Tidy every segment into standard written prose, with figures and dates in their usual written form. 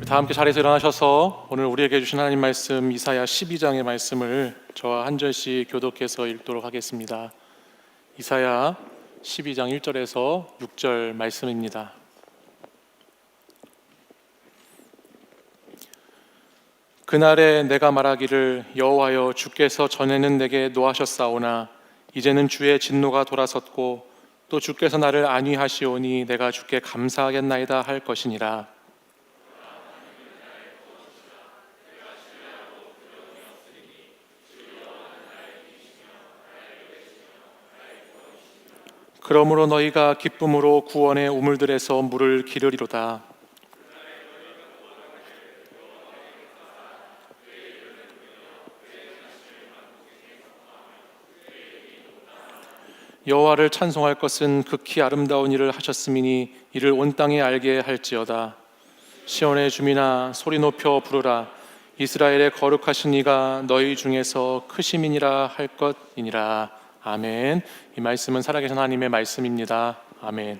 다 함께 자리에서 일어나셔서 오늘 우리에게 주신 하나님 말씀 이사야 12장의 말씀을 저와 한 절씩 교독해서 읽도록 하겠습니다. 이사야 12장 1절에서 6절 말씀입니다. 그날에 내가 말하기를 여호와여 주께서 전에는 내게 노하셨사오나 이제는 주의 진노가 돌아섰고 또 주께서 나를 안위하시오니 내가 주께 감사하겠나이다 할 것이니라. 그러므로 너희가 기쁨으로 구원의 우물들에서 물을 기르리로다. 여호와를 찬송할 것은 극히 아름다운 일을 하셨음이니 이를 온 땅에 알게 할지어다. 시온의 주민아 소리 높여 부르라. 이스라엘의 거룩하신 이가 너희 중에서 크심이니라 할 것이니라. 아멘. 이 말씀은 살아계신 하나님의 말씀입니다. 아멘.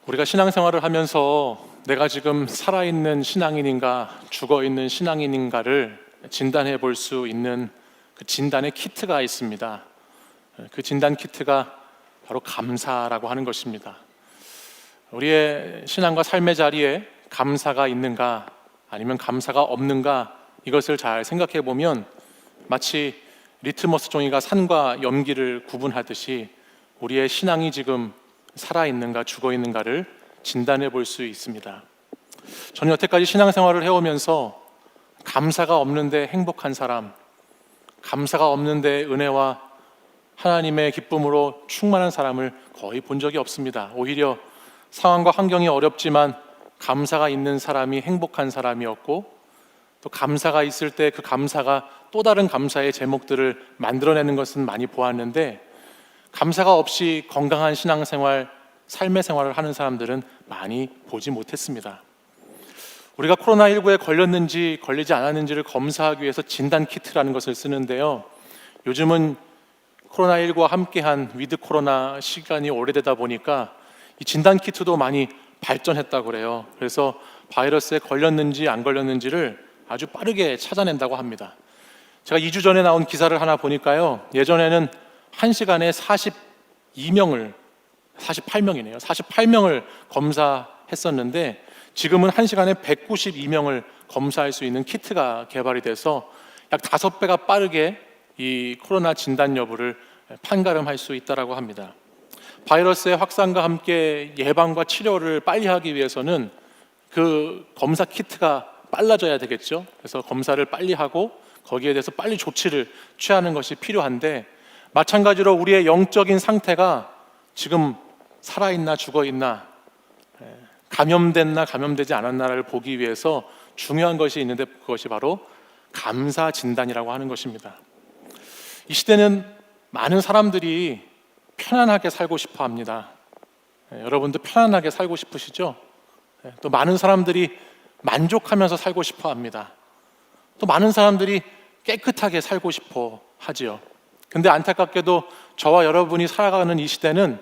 우리가 신앙생활을 하면서 내가 지금 살아있는 신앙인인가 죽어있는 신앙인인가를 진단해 볼 수 있는 그 진단의 키트가 있습니다. 그 진단 키트가 바로 감사라고 하는 것입니다. 우리의 신앙과 삶의 자리에 감사가 있는가 아니면 감사가 없는가, 이것을 잘 생각해 보면 마치 리트머스 종이가 산과 염기를 구분하듯이 우리의 신앙이 지금 살아있는가 죽어있는가를 진단해 볼 수 있습니다. 저는 여태까지 신앙생활을 해오면서 감사가 없는데 행복한 사람, 감사가 없는데 은혜와 하나님의 기쁨으로 충만한 사람을 거의 본 적이 없습니다. 오히려 상황과 환경이 어렵지만 감사가 있는 사람이 행복한 사람이었고, 또 감사가 있을 때 그 감사가 또 다른 감사의 제목들을 만들어내는 것은 많이 보았는데, 감사가 없이 건강한 신앙생활, 삶의 생활을 하는 사람들은 많이 보지 못했습니다. 우리가 코로나19에 걸렸는지 걸리지 않았는지를 검사하기 위해서 진단키트라는 것을 쓰는데요, 요즘은 코로나19와 함께한 위드 코로나 시간이 오래되다 보니까 이 진단키트도 많이 발전했다고 그래요. 그래서 바이러스에 걸렸는지 안 걸렸는지를 아주 빠르게 찾아낸다고 합니다. 제가 2주 전에 나온 기사를 하나 보니까요, 예전에는 1시간에 48명을 검사했었는데 지금은 1시간에 192명을 검사할 수 있는 키트가 개발이 돼서 약 5배가 빠르게 이 코로나 진단 여부를 판가름할 수 있다고 합니다. 바이러스의 확산과 함께 예방과 치료를 빨리 하기 위해서는 그 검사 키트가 빨라져야 되겠죠. 그래서 검사를 빨리 하고 거기에 대해서 빨리 조치를 취하는 것이 필요한데, 마찬가지로 우리의 영적인 상태가 지금 살아있나 죽어있나, 감염됐나 감염되지 않았나를 보기 위해서 중요한 것이 있는데, 그것이 바로 감사 진단이라고 하는 것입니다. 이 시대는 많은 사람들이 편안하게 살고 싶어 합니다. 여러분도 편안하게 살고 싶으시죠? 또 많은 사람들이 만족하면서 살고 싶어 합니다. 또 많은 사람들이 깨끗하게 살고 싶어 하지요. 근데 안타깝게도 저와 여러분이 살아가는 이 시대는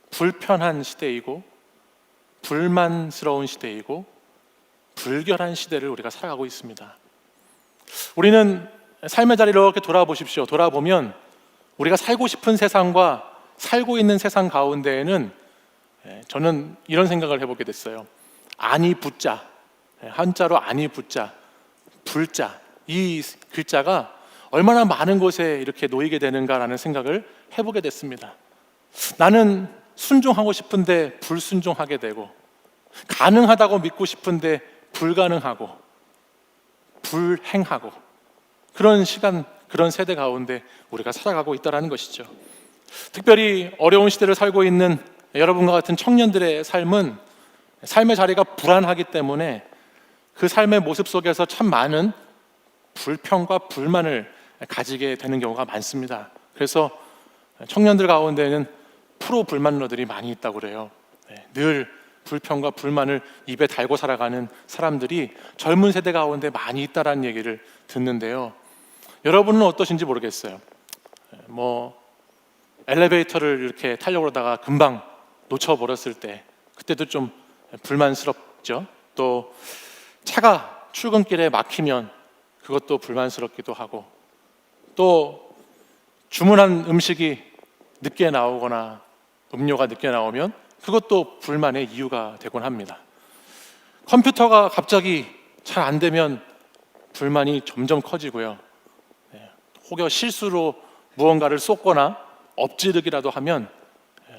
불편한 시대이고 불만스러운 시대이고 불결한 시대를 우리가 살아가고 있습니다. 우리는 삶의 자리를 이렇게 돌아보십시오. 돌아보면 우리가 살고 싶은 세상과 살고 있는 세상 가운데에는 저는 이런 생각을 해보게 됐어요. 안이 붙자, 한자로 안이 붙자, 불자, 이 글자가 얼마나 많은 곳에 이렇게 놓이게 되는가라는 생각을 해보게 됐습니다. 나는 순종하고 싶은데 불순종하게 되고, 가능하다고 믿고 싶은데 불가능하고 불행하고, 그런 시간, 그런 세대 가운데 우리가 살아가고 있다는 것이죠. 특별히 어려운 시대를 살고 있는 여러분과 같은 청년들의 삶은 삶의 자리가 불안하기 때문에 그 삶의 모습 속에서 참 많은 불평과 불만을 가지게 되는 경우가 많습니다. 그래서 청년들 가운데는 프로 불만러들이 많이 있다고 그래요. 늘 불평과 불만을 입에 달고 살아가는 사람들이 젊은 세대 가운데 많이 있다는 얘기를 듣는데요, 여러분은 어떠신지 모르겠어요. 엘리베이터를 이렇게 타려고 그러다가 금방 놓쳐버렸을 때 그때도 좀 불만스럽죠. 또 차가 출근길에 막히면 그것도 불만스럽기도 하고, 또 주문한 음식이 늦게 나오거나 음료가 늦게 나오면 그것도 불만의 이유가 되곤 합니다. 컴퓨터가 갑자기 잘 안 되면 불만이 점점 커지고요. 혹여 실수로 무언가를 쏟거나 엎지르기라도 하면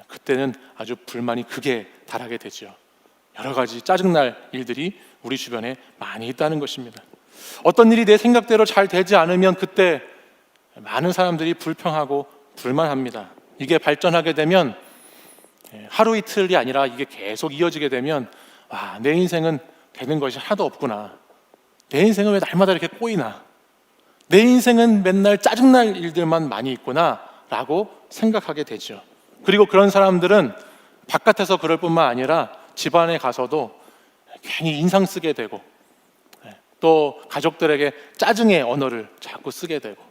그때는 아주 불만이 극에 달하게 되죠. 여러 가지 짜증날 일들이 우리 주변에 많이 있다는 것입니다. 어떤 일이 내 생각대로 잘 되지 않으면 그때 많은 사람들이 불평하고 불만합니다. 이게 발전하게 되면 하루 이틀이 아니라 이게 계속 이어지게 되면 내 인생은 되는 것이 하나도 없구나. 내 인생은 왜 날마다 이렇게 꼬이나. 내 인생은 맨날 짜증날 일들만 많이 있구나 라고 생각하게 되죠. 그리고 그런 사람들은 바깥에서 그럴 뿐만 아니라 집안에 가서도 괜히 인상 쓰게 되고, 또 가족들에게 짜증의 언어를 자꾸 쓰게 되고,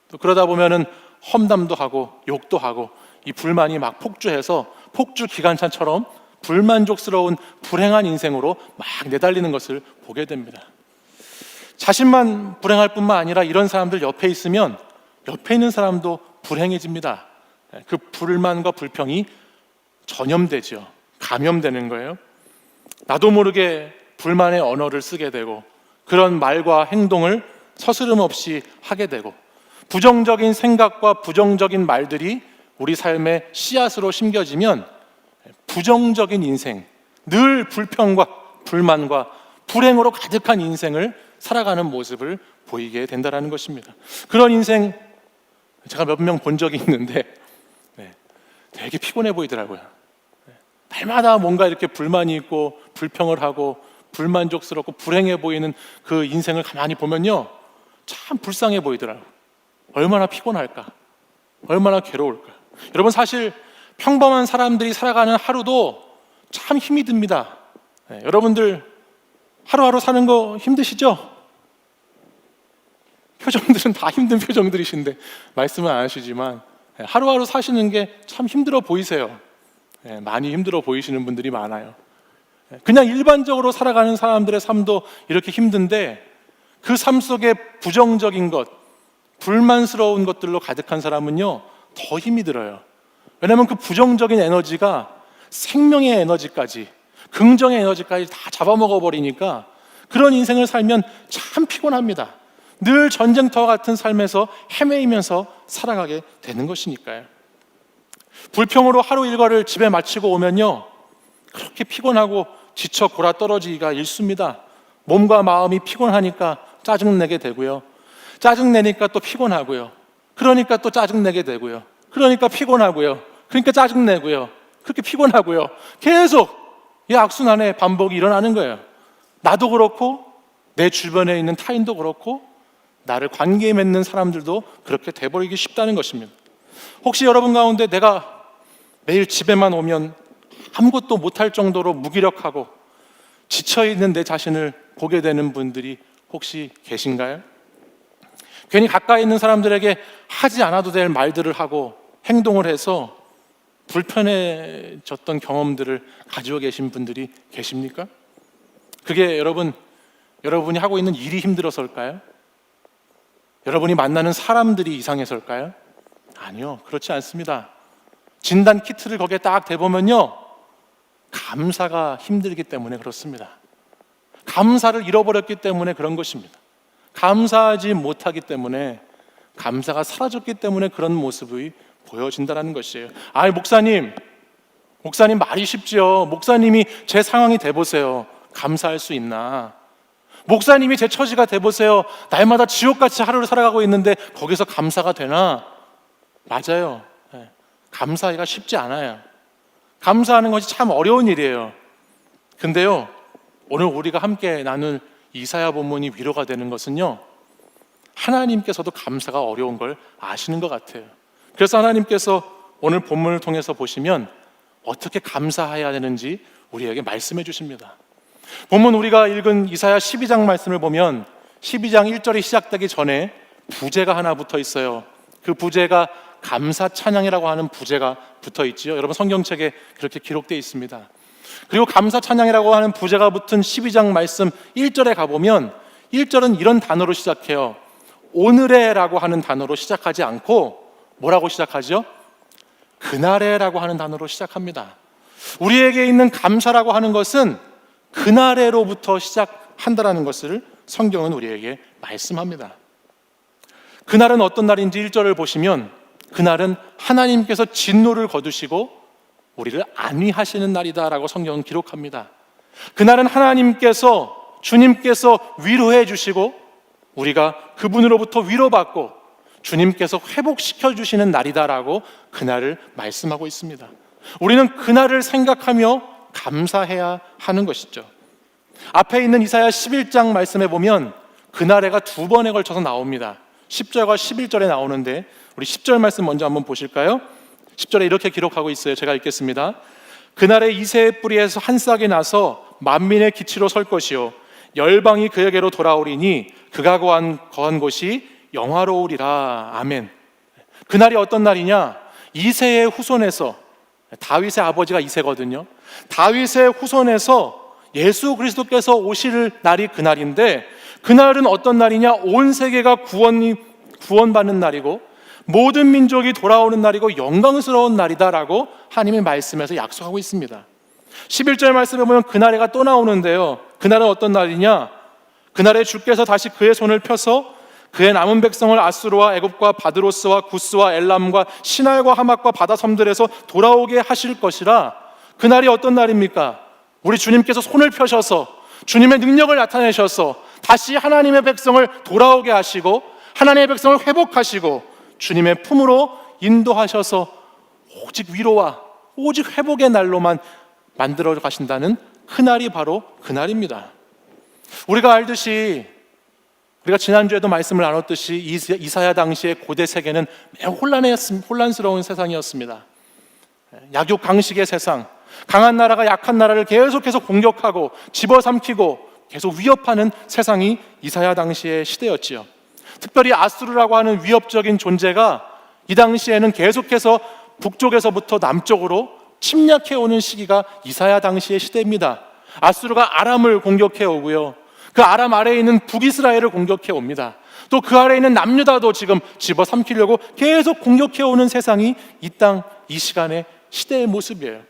또 그러다 보면은 험담도 하고 욕도 하고, 이 불만이 막 폭주해서 폭주 기관차처럼 불만족스러운 불행한 인생으로 막 내달리는 것을 보게 됩니다. 자신만 불행할 뿐만 아니라 이런 사람들 옆에 있으면 옆에 있는 사람도 불행해집니다. 그 불만과 불평이 전염되죠. 감염되는 거예요. 나도 모르게 불만의 언어를 쓰게 되고, 그런 말과 행동을 서스름 없이 하게 되고, 부정적인 생각과 부정적인 말들이 우리 삶의 씨앗으로 심겨지면 부정적인 인생, 늘 불평과 불만과 불행으로 가득한 인생을 살아가는 모습을 보이게 된다는 것입니다. 그런 인생 제가 몇 명 본 적이 있는데 되게 피곤해 보이더라고요. 날마다 뭔가 이렇게 불만이 있고 불평을 하고 불만족스럽고 불행해 보이는 그 인생을 가만히 보면요, 참 불쌍해 보이더라고요. 얼마나 피곤할까, 얼마나 괴로울까. 여러분, 사실 평범한 사람들이 살아가는 하루도 참 힘이 듭니다. 여러분들 하루하루 사는 거 힘드시죠? 표정들은 다 힘든 표정들이신데 말씀은 안 하시지만 하루하루 사시는 게 참 힘들어 보이세요. 많이 힘들어 보이시는 분들이 많아요. 그냥 일반적으로 살아가는 사람들의 삶도 이렇게 힘든데 그 삶 속에 부정적인 것, 불만스러운 것들로 가득한 사람은요 더 힘이 들어요. 왜냐하면 그 부정적인 에너지가 생명의 에너지까지, 긍정의 에너지까지 다 잡아먹어 버리니까 그런 인생을 살면 참 피곤합니다. 늘 전쟁터 같은 삶에서 헤매이면서 살아가게 되는 것이니까요. 불평으로 하루 일과를 집에 마치고 오면요 그렇게 피곤하고 지쳐 골아 떨어지기가 일쑤입니다. 몸과 마음이 피곤하니까 짜증내게 되고요, 짜증내니까 또 피곤하고요, 그러니까 또 짜증내게 되고요, 그러니까 피곤하고요, 그러니까 짜증내고요, 그렇게 피곤하고요, 계속 이 악순환의 반복이 일어나는 거예요. 나도 그렇고 내 주변에 있는 타인도 그렇고 나를 관계에 맺는 사람들도 그렇게 돼버리기 쉽다는 것입니다. 혹시 여러분 가운데 내가 매일 집에만 오면 아무것도 못할 정도로 무기력하고 지쳐있는 내 자신을 보게 되는 분들이 혹시 계신가요? 괜히 가까이 있는 사람들에게 하지 않아도 될 말들을 하고 행동을 해서 불편해졌던 경험들을 가지고 계신 분들이 계십니까? 그게 여러분이 하고 있는 일이 힘들어서일까요? 여러분이 만나는 사람들이 이상해서일까요? 아니요, 그렇지 않습니다. 진단 키트를 거기에 딱 대보면요 감사가 힘들기 때문에 그렇습니다. 감사를 잃어버렸기 때문에 그런 것입니다. 감사하지 못하기 때문에, 감사가 사라졌기 때문에 그런 모습이 보여진다는 것이에요. 목사님 말이 쉽지요. 목사님이 제 상황이 돼보세요. 감사할 수 있나? 목사님이 제 처지가 돼보세요. 날마다 지옥같이 하루를 살아가고 있는데 거기서 감사가 되나? 맞아요. 감사하기가 쉽지 않아요. 감사하는 것이 참 어려운 일이에요. 근데요, 오늘 우리가 함께 나눌 이사야 본문이 위로가 되는 것은요, 하나님께서도 감사가 어려운 걸 아시는 것 같아요. 그래서 하나님께서 오늘 본문을 통해서 보시면 어떻게 감사해야 되는지 우리에게 말씀해 주십니다. 본문 우리가 읽은 이사야 12장 말씀을 보면 12장 1절이 시작되기 전에 부제가 하나 붙어 있어요. 그 부제가 감사 찬양이라고 하는 부제가 붙어 있지요. 여러분 성경책에 그렇게 기록되어 있습니다. 그리고 감사 찬양이라고 하는 부제가 붙은 12장 말씀 1절에 가보면 1절은 이런 단어로 시작해요. 오늘에라고 하는 단어로 시작하지 않고 뭐라고 시작하죠? 그날에라고 하는 단어로 시작합니다. 우리에게 있는 감사라고 하는 것은 그날에로부터 시작한다라는 것을 성경은 우리에게 말씀합니다. 그날은 어떤 날인지 1절을 보시면 그날은 하나님께서 진노를 거두시고 우리를 안위하시는 날이다라고 성경은 기록합니다. 그날은 하나님께서 주님께서 위로해 주시고 우리가 그분으로부터 위로받고 주님께서 회복시켜 주시는 날이다라고 그날을 말씀하고 있습니다. 우리는 그날을 생각하며 감사해야 하는 것이죠. 앞에 있는 이사야 11장 말씀에 보면 그날에가 두 번에 걸쳐서 나옵니다. 10절과 11절에 나오는데 우리 10절 말씀 먼저 한번 보실까요? 10절에 이렇게 기록하고 있어요. 제가 읽겠습니다. 그날에 이새의 뿌리에서 한 싹이 나서 만민의 기치로 설 것이요 열방이 그에게로 돌아오리니 그가 거한 곳이 영화로우리라. 아멘. 그날이 어떤 날이냐? 이새의 후손에서, 다윗의 아버지가 이새거든요. 다윗의 후손에서 예수 그리스도께서 오실 날이 그날인데 그날은 어떤 날이냐? 온 세계가 구원받는 날이고 모든 민족이 돌아오는 날이고 영광스러운 날이다라고 하나님의 말씀에서 약속하고 있습니다. 11절 말씀에 보면 그날에가 또 나오는데요. 그날은 어떤 날이냐? 그날에 주께서 다시 그의 손을 펴서 그의 남은 백성을 아수르와 애굽과 바드로스와 구스와 엘람과 시날과 하맛과 바다 섬들에서 돌아오게 하실 것이라. 그날이 어떤 날입니까? 우리 주님께서 손을 펴셔서 주님의 능력을 나타내셔서 다시 하나님의 백성을 돌아오게 하시고 하나님의 백성을 회복하시고 주님의 품으로 인도하셔서 오직 위로와 오직 회복의 날로만 만들어 가신다는 그날이 바로 그날입니다. 우리가 알듯이 우리가 지난주에도 말씀을 나눴듯이 이사야 당시의 고대 세계는 매우 혼란스러운 세상이었습니다. 약육 강식의 세상, 강한 나라가 약한 나라를 계속해서 공격하고 집어삼키고 계속 위협하는 세상이 이사야 당시의 시대였지요. 특별히 아수르라고 하는 위협적인 존재가 이 당시에는 계속해서 북쪽에서부터 남쪽으로 침략해오는 시기가 이사야 당시의 시대입니다. 아수르가 아람을 공격해오고요, 그 아람 아래에 있는 북이스라엘을 공격해옵니다. 또 그 아래에 있는 남유다도 지금 집어삼키려고 계속 공격해오는 세상이 이 땅, 이 시간의 시대의 모습이에요.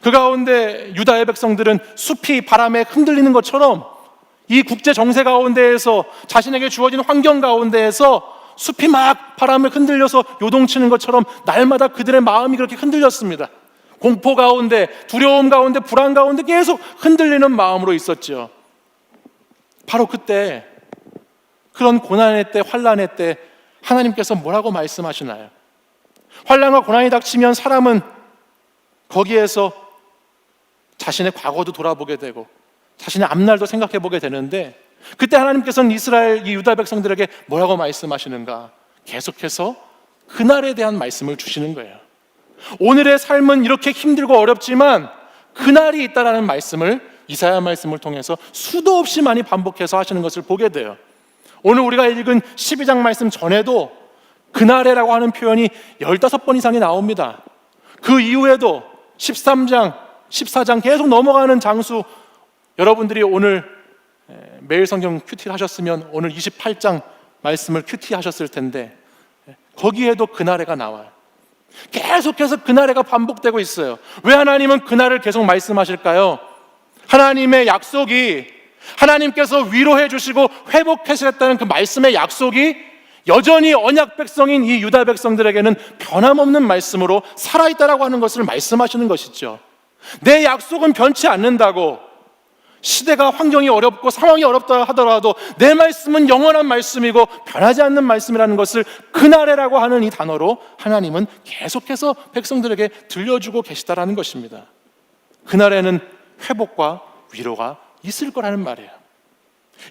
그 가운데 유다의 백성들은 숲이 바람에 흔들리는 것처럼 이 국제 정세 가운데에서 자신에게 주어진 환경 가운데에서 숲이 막 바람에 흔들려서 요동치는 것처럼 날마다 그들의 마음이 그렇게 흔들렸습니다. 공포 가운데, 두려움 가운데, 불안 가운데 계속 흔들리는 마음으로 있었죠. 바로 그때, 그런 고난의 때, 환난의 때 하나님께서 뭐라고 말씀하시나요? 환난과 고난이 닥치면 사람은 거기에서 자신의 과거도 돌아보게 되고 자신의 앞날도 생각해 보게 되는데, 그때 하나님께서는 이스라엘, 이 유다 백성들에게 뭐라고 말씀하시는가? 계속해서 그날에 대한 말씀을 주시는 거예요. 오늘의 삶은 이렇게 힘들고 어렵지만 그날이 있다라는 말씀을 이사야 말씀을 통해서 수도 없이 많이 반복해서 하시는 것을 보게 돼요. 오늘 우리가 읽은 12장 말씀 전에도 그날에라고 하는 표현이 15번 이상이 나옵니다. 그 이후에도 13장, 14장 계속 넘어가는 장수, 여러분들이 오늘 매일 성경 큐티를 하셨으면 오늘 28장 말씀을 큐티 하셨을 텐데 거기에도 그날에가 나와요. 계속해서 그날에가 반복되고 있어요. 왜 하나님은 그날을 계속 말씀하실까요? 하나님의 약속이, 하나님께서 위로해 주시고 회복하시겠다는 그 말씀의 약속이 여전히 언약 백성인 이 유다 백성들에게는 변함없는 말씀으로 살아있다라고 하는 것을 말씀하시는 것이죠. 내 약속은 변치 않는다고, 시대가 환경이 어렵고 상황이 어렵다 하더라도 내 말씀은 영원한 말씀이고 변하지 않는 말씀이라는 것을 그날에라고 하는 이 단어로 하나님은 계속해서 백성들에게 들려주고 계시다라는 것입니다. 그날에는 회복과 위로가 있을 거라는 말이에요.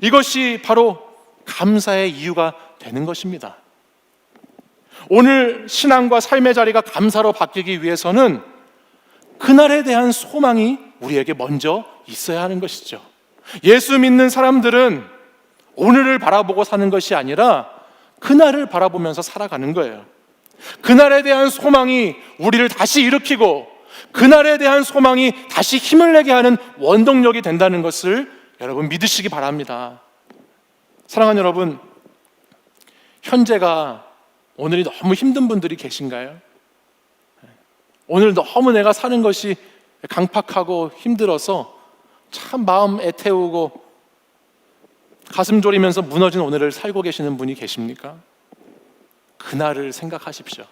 이것이 바로 감사의 이유가 되는 것입니다. 오늘 신앙과 삶의 자리가 감사로 바뀌기 위해서는 그날에 대한 소망이 우리에게 먼저 있어야 하는 것이죠. 예수 믿는 사람들은 오늘을 바라보고 사는 것이 아니라 그날을 바라보면서 살아가는 거예요. 그날에 대한 소망이 우리를 다시 일으키고 그날에 대한 소망이 다시 힘을 내게 하는 원동력이 된다는 것을 여러분 믿으시기 바랍니다. 사랑하는 여러분, 현재가 오늘이 너무 힘든 분들이 계신가요? 오늘 너무 내가 사는 것이 강팍하고 힘들어서 참 마음 애태우고 가슴 졸이면서 무너진 오늘을 살고 계시는 분이 계십니까? 그날을 생각하십시오.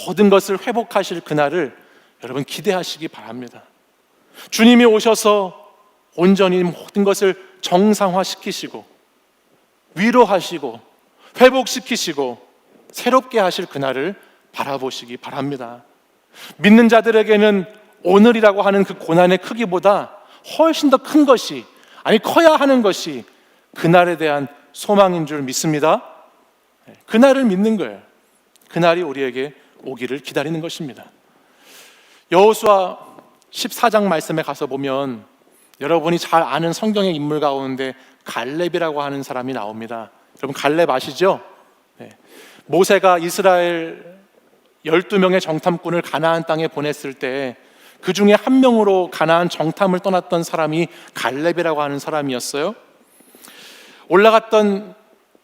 모든 것을 회복하실 그날을 여러분 기대하시기 바랍니다. 주님이 오셔서 온전히 모든 것을 정상화시키시고 위로하시고 회복시키시고 새롭게 하실 그날을 바라보시기 바랍니다. 믿는 자들에게는 오늘이라고 하는 그 고난의 크기보다 훨씬 더 큰 것이, 아니 커야 하는 것이 그날에 대한 소망인 줄 믿습니다. 그날을 믿는 거예요. 그날이 우리에게 오기를 기다리는 것입니다. 여호수아 14장 말씀에 가서 보면 여러분이 잘 아는 성경의 인물 가운데 갈렙이라고 하는 사람이 나옵니다. 여러분 갈렙 아시죠? 모세가 이스라엘 12명의 정탐꾼을 가나안 땅에 보냈을 때 그 중에 한 명으로 가나안 정탐을 떠났던 사람이 갈렙이라고 하는 사람이었어요. 올라갔던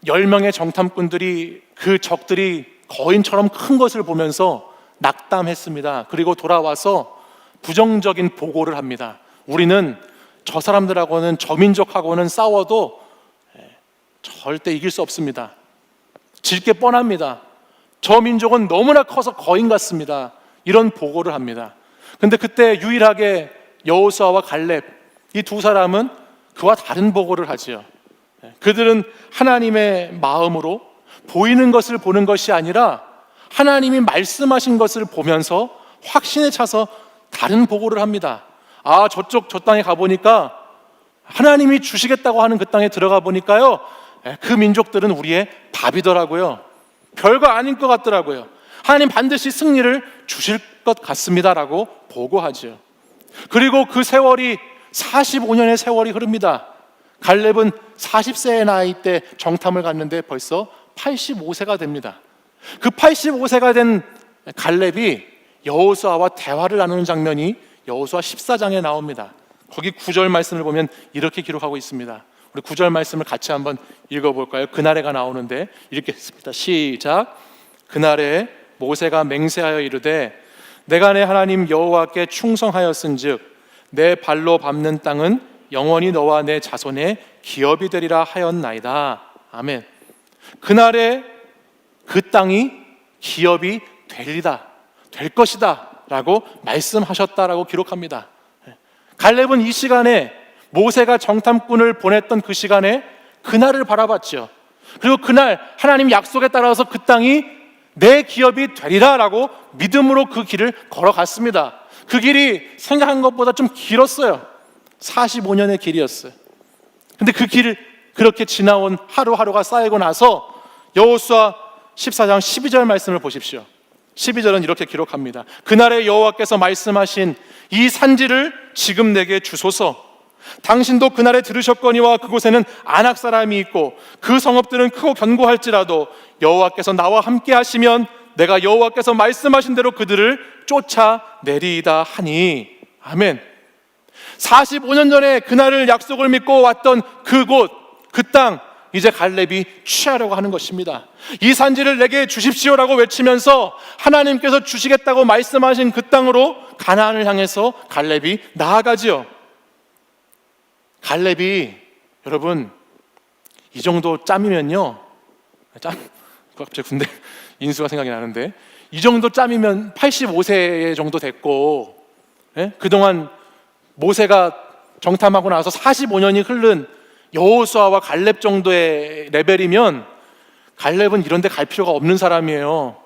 10명의 정탐꾼들이 그 적들이 거인처럼 큰 것을 보면서 낙담했습니다. 그리고 돌아와서 부정적인 보고를 합니다. 우리는 저 사람들하고는, 저 민족하고는 싸워도 절대 이길 수 없습니다. 질 게 뻔합니다. 저 민족은 너무나 커서 거인 같습니다. 이런 보고를 합니다. 근데 그때 유일하게 여호수아와 갈렙, 이 두 사람은 그와 다른 보고를 하지요. 그들은 하나님의 마음으로 보이는 것을 보는 것이 아니라 하나님이 말씀하신 것을 보면서 확신에 차서 다른 보고를 합니다. 아, 저 땅에 가보니까 하나님이 주시겠다고 하는 그 땅에 들어가 보니까요, 그 민족들은 우리의 밥이더라고요. 별거 아닌 것 같더라고요. 하나님 반드시 승리를 주실 것 같습니다라고 보고하죠. 그리고 그 세월이 45년의 세월이 흐릅니다. 갈렙은 40세의 나이 때 정탐을 갔는데 벌써 85세가 됩니다. 그 85세가 된 갈렙이 여호수아와 대화를 나누는 장면이 여호수아 14장에 나옵니다. 거기 9절 말씀을 보면 이렇게 기록하고 있습니다. 우리 9절 말씀을 같이 한번 읽어볼까요? 그날에가 나오는데 이렇게 했습니다. 시작. 그날에 모세가 맹세하여 이르되 내가 내 하나님 여호와께 충성하였은즉 내 발로 밟는 땅은 영원히 너와 내 자손의 기업이 되리라 하였나이다. 아멘. 그날에 그 땅이 기업이 되리다, 될 것이다 라고 말씀하셨다라고 기록합니다. 갈렙은 이 시간에 모세가 정탐꾼을 보냈던 그 시간에 그날을 바라봤죠. 그리고 그날 하나님 약속에 따라서 그 땅이 내 기업이 되리라 라고 믿음으로 그 길을 걸어갔습니다. 그 길이 생각한 것보다 좀 길었어요. 45년의 길이었어요. 근데 그 길을 그렇게 지나온 하루하루가 쌓이고 나서 여호수아 14장 12절 말씀을 보십시오. 12절은 이렇게 기록합니다. 그날에 여호와께서 말씀하신 이 산지를 지금 내게 주소서. 당신도 그날에 들으셨거니와 그곳에는 아낙 사람이 있고 그 성읍들은 크고 견고할지라도 여호와께서 나와 함께 하시면 내가 여호와께서 말씀하신 대로 그들을 쫓아내리이다 하니. 아멘. 45년 전에 그날을 약속을 믿고 왔던 그곳, 그 땅, 이제 갈렙이 취하려고 하는 것입니다. 이 산지를 내게 주십시오라고 외치면서 하나님께서 주시겠다고 말씀하신 그 땅으로 가나안을 향해서 갈렙이 나아가지요. 갈렙이 여러분 이 정도 짬이면요, 갑자기 군대 인수가 생각이 나는데 이 정도 짬이면 85세 정도 됐고, 그동안 모세가 정탐하고 나서 45년이 흐른 여호수아와 갈렙 정도의 레벨이면 갈렙은 이런 데 갈 필요가 없는 사람이에요.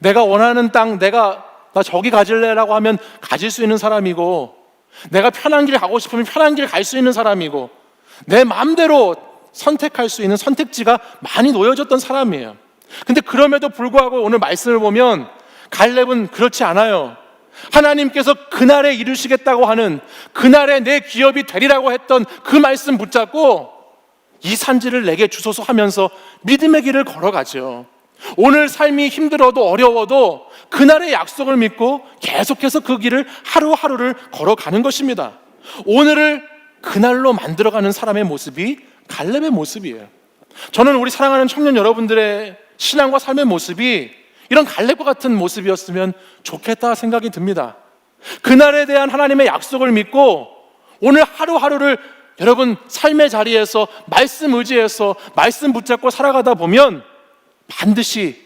내가 원하는 땅, 나 저기 가질래라고 하면 가질 수 있는 사람이고, 내가 편한 길 가고 싶으면 편한 길 갈 수 있는 사람이고, 내 마음대로 선택할 수 있는 선택지가 많이 놓여졌던 사람이에요. 근데 그럼에도 불구하고 오늘 말씀을 보면 갈렙은 그렇지 않아요. 하나님께서 그날에 이루시겠다고 하는, 그날에 내 기업이 되리라고 했던 그 말씀 붙잡고 이 산지를 내게 주소서 하면서 믿음의 길을 걸어가죠. 오늘 삶이 힘들어도 어려워도 그날의 약속을 믿고 계속해서 그 길을 하루하루를 걸어가는 것입니다. 오늘을 그날로 만들어가는 사람의 모습이 갈렙의 모습이에요. 저는 우리 사랑하는 청년 여러분들의 신앙과 삶의 모습이 이런 갈렙과 같은 모습이었으면 좋겠다 생각이 듭니다. 그날에 대한 하나님의 약속을 믿고 오늘 하루하루를 여러분 삶의 자리에서 말씀 의지해서 말씀 붙잡고 살아가다 보면 반드시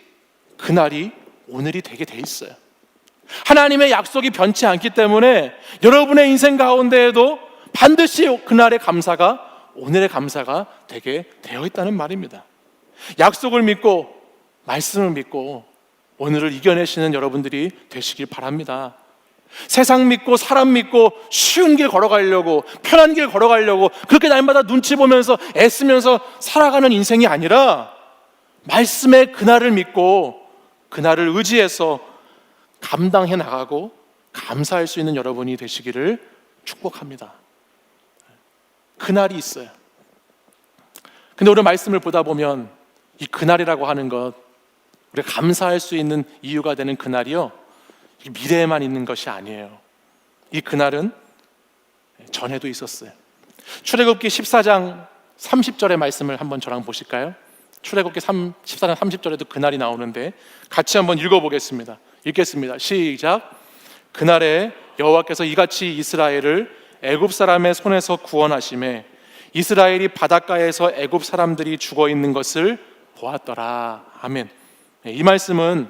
그날이 오늘이 되게 돼 있어요. 하나님의 약속이 변치 않기 때문에 여러분의 인생 가운데에도 반드시 그날의 감사가 오늘의 감사가 되게 되어 있다는 말입니다. 약속을 믿고 말씀을 믿고 오늘을 이겨내시는 여러분들이 되시길 바랍니다. 세상 믿고 사람 믿고 쉬운 길 걸어가려고 편한 길 걸어가려고 그렇게 날마다 눈치 보면서 애쓰면서 살아가는 인생이 아니라 말씀의 그날을 믿고 그날을 의지해서 감당해 나가고 감사할 수 있는 여러분이 되시기를 축복합니다. 그날이 있어요. 근데 오늘 말씀을 보다 보면 이 그날이라고 하는 것, 우리가 감사할 수 있는 이유가 되는 그날이요, 미래에만 있는 것이 아니에요. 이 그날은 전에도 있었어요. 출애굽기 14장 30절의 말씀을 한번 저랑 보실까요? 출애굽기 14장 30절에도 그날이 나오는데 같이 한번 읽어보겠습니다. 읽겠습니다. 시작. 그날에 여호와께서 이같이 이스라엘을 애굽 사람의 손에서 구원하시매 이스라엘이 바닷가에서 애굽 사람들이 죽어 있는 것을 보았더라. 아멘. 이 말씀은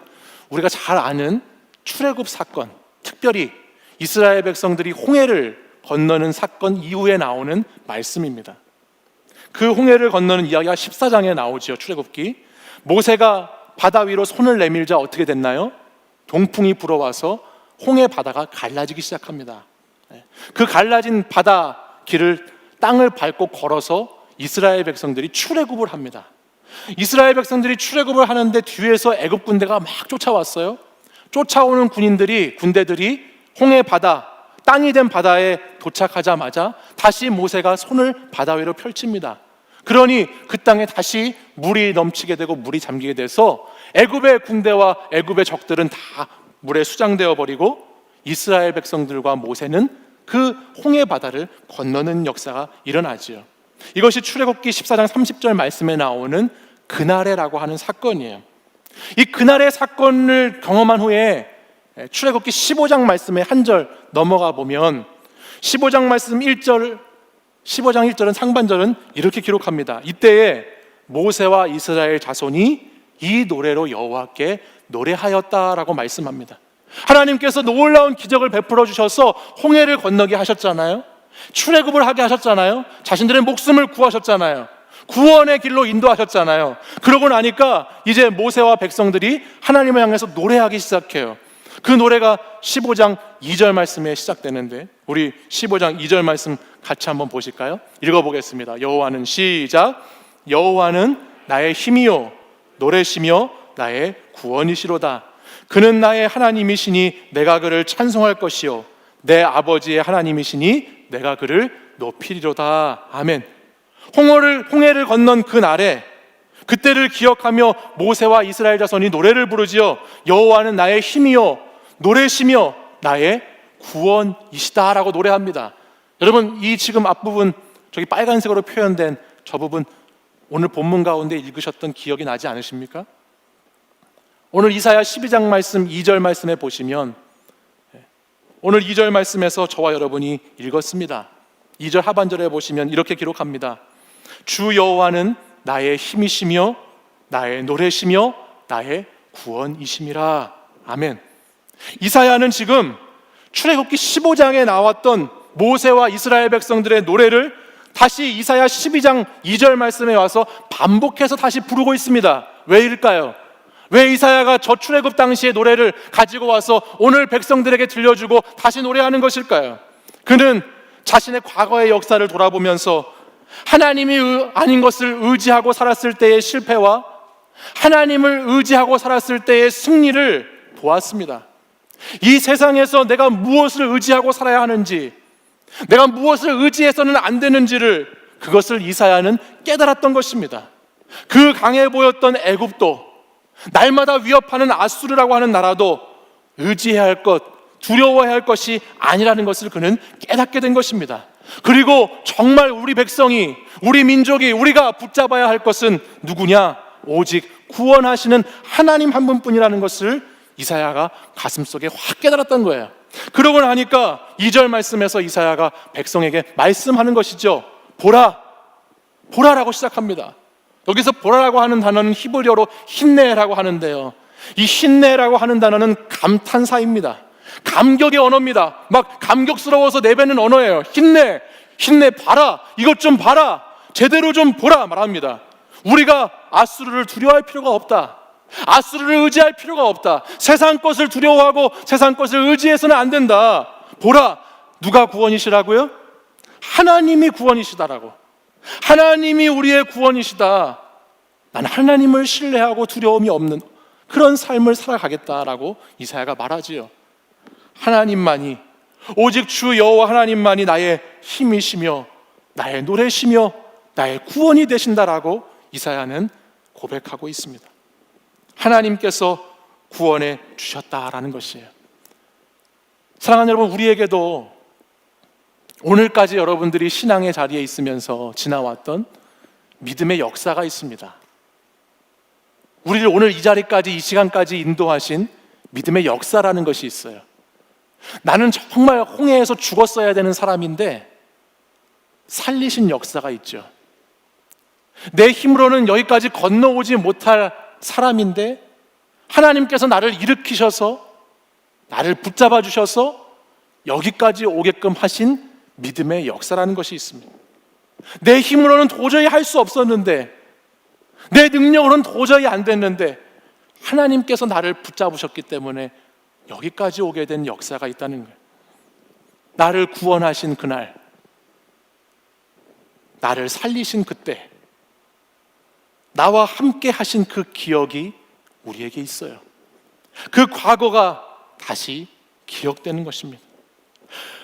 우리가 잘 아는 출애굽 사건, 특별히 이스라엘 백성들이 홍해를 건너는 사건 이후에 나오는 말씀입니다. 그 홍해를 건너는 이야기가 14장에 나오지요. 출애굽기. 모세가 바다 위로 손을 내밀자 어떻게 됐나요? 동풍이 불어와서 홍해 바다가 갈라지기 시작합니다. 그 갈라진 바다 길을 땅을 밟고 걸어서 이스라엘 백성들이 출애굽을 합니다. 이스라엘 백성들이 출애굽을 하는데 뒤에서 애굽 군대가 막 쫓아왔어요. 쫓아오는 군대들이 홍해 바다, 땅이 된 바다에 도착하자마자 다시 모세가 손을 바다 위로 펼칩니다. 그러니 그 땅에 다시 물이 넘치게 되고 물이 잠기게 돼서 애굽의 군대와 애굽의 적들은 다 물에 수장되어 버리고 이스라엘 백성들과 모세는 그 홍해 바다를 건너는 역사가 일어나지요. 이것이 출애굽기 14장 30절 말씀에 나오는 그날에라고 하는 사건이에요. 이 그날의 사건을 경험한 후에 출애굽기 15장 말씀에 한 절 넘어가 보면 15장 말씀 1절, 15장 1절은 상반절은 이렇게 기록합니다. 이때에 모세와 이스라엘 자손이 이 노래로 여호와께 노래하였다라고 말씀합니다. 하나님께서 놀라운 기적을 베풀어 주셔서 홍해를 건너게 하셨잖아요. 출애굽을 하게 하셨잖아요. 자신들의 목숨을 구하셨잖아요. 구원의 길로 인도하셨잖아요. 그러고 나니까 이제 모세와 백성들이 하나님을 향해서 노래하기 시작해요. 그 노래가 15장 2절 말씀에 시작되는데 우리 15장 2절 말씀 같이 한번 보실까요? 읽어보겠습니다. 여호와는 시작. 여호와는 나의 힘이요 노래시며 나의 구원이시로다. 그는 나의 하나님이시니 내가 그를 찬송할 것이요 내 아버지의 하나님이시니 내가 그를 높이리로다. 아멘. 홍해를 건넌 그 날에 그때를 기억하며 모세와 이스라엘 자손이 노래를 부르지요. 여호와는 나의 힘이요 노래시며 나의 구원이시다라고 노래합니다. 여러분, 이 지금 앞부분 저기 빨간색으로 표현된 저 부분 오늘 본문 가운데 읽으셨던 기억이 나지 않으십니까? 오늘 이사야 12장 말씀 2절 말씀에 보시면 오늘 2절 말씀에서 저와 여러분이 읽었습니다. 2절 하반절에 보시면 이렇게 기록합니다. 주 여호와는 나의 힘이시며 나의 노래시며 나의 구원이심이라. 아멘. 이사야는 지금 출애굽기 15장에 나왔던 모세와 이스라엘 백성들의 노래를 다시 이사야 12장 2절 말씀에 와서 반복해서 다시 부르고 있습니다. 왜일까요? 왜 이사야가 저 출애굽 당시의 노래를 가지고 와서 오늘 백성들에게 들려주고 다시 노래하는 것일까요? 그는 자신의 과거의 역사를 돌아보면서 하나님이 아닌 것을 의지하고 살았을 때의 실패와 하나님을 의지하고 살았을 때의 승리를 보았습니다. 이 세상에서 내가 무엇을 의지하고 살아야 하는지, 내가 무엇을 의지해서는 안 되는지를 그것을 이사야는 깨달았던 것입니다. 그 강해 보였던 애굽도, 날마다 위협하는 아수르라고 하는 나라도 의지해야 할 것, 두려워해야 할 것이 아니라는 것을 그는 깨닫게 된 것입니다. 그리고 정말 우리 백성이, 우리 민족이, 우리가 붙잡아야 할 것은 누구냐? 오직 구원하시는 하나님 한 분뿐이라는 것을 이사야가 가슴속에 확 깨달았던 거예요. 그러고 나니까 2절 말씀에서 이사야가 백성에게 말씀하는 것이죠. 보라, 보라라고 시작합니다. 여기서 보라라고 하는 단어는 히브리어로 힌네라고 하는데요, 이 힌네라고 하는 단어는 감탄사입니다. 감격의 언어입니다. 막 감격스러워서 내뱉는 언어예요. 힌네, 힌네, 봐라, 이것 좀 봐라, 제대로 좀 보라 말합니다. 우리가 아수르를 두려워할 필요가 없다. 아수르를 의지할 필요가 없다. 세상 것을 두려워하고 세상 것을 의지해서는 안 된다. 보라, 누가 구원이시라고요? 하나님이 구원이시다라고. 하나님이 우리의 구원이시다. 나는 하나님을 신뢰하고 두려움이 없는 그런 삶을 살아가겠다라고 이사야가 말하지요. 하나님만이, 오직 주 여호와 하나님만이 나의 힘이시며 나의 노래시며 나의 구원이 되신다라고 이사야는 고백하고 있습니다. 하나님께서 구원해 주셨다라는 것이에요. 사랑하는 여러분, 우리에게도 오늘까지 여러분들이 신앙의 자리에 있으면서 지나왔던 믿음의 역사가 있습니다. 우리를 오늘 이 자리까지, 이 시간까지 인도하신 믿음의 역사라는 것이 있어요. 나는 정말 홍해에서 죽었어야 되는 사람인데 살리신 역사가 있죠. 내 힘으로는 여기까지 건너오지 못할 사람인데 하나님께서 나를 일으키셔서 나를 붙잡아 주셔서 여기까지 오게끔 하신 믿음의 역사라는 것이 있습니다. 내 힘으로는 도저히 할 수 없었는데, 내 능력으로는 도저히 안 됐는데 하나님께서 나를 붙잡으셨기 때문에 여기까지 오게 된 역사가 있다는 거예요. 나를 구원하신 그날, 나를 살리신 그때, 나와 함께 하신 그 기억이 우리에게 있어요. 그 과거가 다시 기억되는 것입니다.